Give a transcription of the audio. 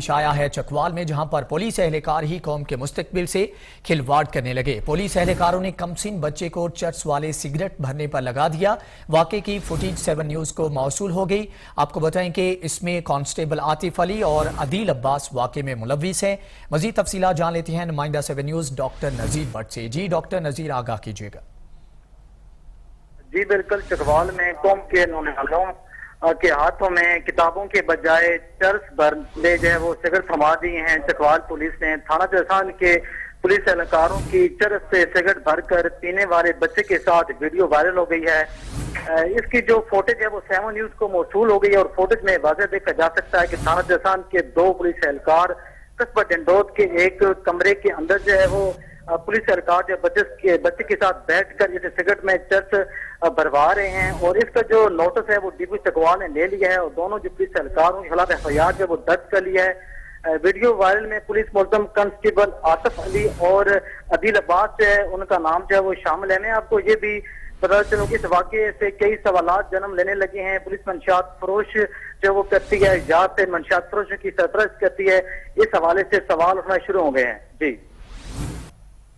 पेश आया है चकवाल में, जहां पर पुलिस एहलकार ही कौम के मुस्तकबिल से खिलवाड़ करने लगे। पुलिस एहलकारों ने कमसिन बच्चे को चर्च वाले सिगरेट भरने पर लगा दिया। वाकई की फुटेज 7 न्यूज को मौसूल हो गई। आपको बताएं कि इसमें कांस्टेबल आतिफ अली और अदील अब्बास वाकई में मुलविस हैं। मजीद तफसीलात जान लेते हैं नुमाइंदा 7 न्यूज डॉक्टर नजीर भट्ट से। जी डॉक्टर नजीर, आगाह कीजिएगा। जी बिल्कुल, चकवाल में कौम के नौजवानों के हाथों में किताबों के बजाय चर्च भरने जो है वो सिगरेट थमा दिए हैं। चकवाल पुलिस ने थाना जैसान के पुलिस एहलकारों की चर्च से सिगरेट भरकर पीने वाले बच्चे के साथ वीडियो वायरल हो गई है। इसकी जो फुटेज है वो 7 न्यूज को मौसूल हो गई है और फुटेज में वाज़ेह देखा जा सकता है कि थाना जैसान के 2 पुलिस एहलकार कस्बा डंडोत के एक कमरे के अंदर जो है वो पुलिस एहलकार जो बच्चे के साथ बैठकर जैसे सिगरेट में चर्च भरवा रहे हैं और इसका जो नोटिस है वो डीपी चकवाल ने ले लिया है और दोनों जो पुलिस एहलकारों के खिलाफ एफआईआर जो वो दर्ज कर लिया है। वीडियो वायरल में पुलिस मुल्जम कांस्टेबल आतिफ अली और अदील अब्बास जो है उनका नाम जो है वो शामिल है। मैं आपको ये भी पता चलो कि इस वाकये से कई सवालात जन्म लेने लगे हैं। पुलिस मंशियात फरोश जो वो करती है, जात से मंशियात फरोश की सरपरस्त करती है, इस हवाले से सवाल उठना शुरू हो गए हैं। जी।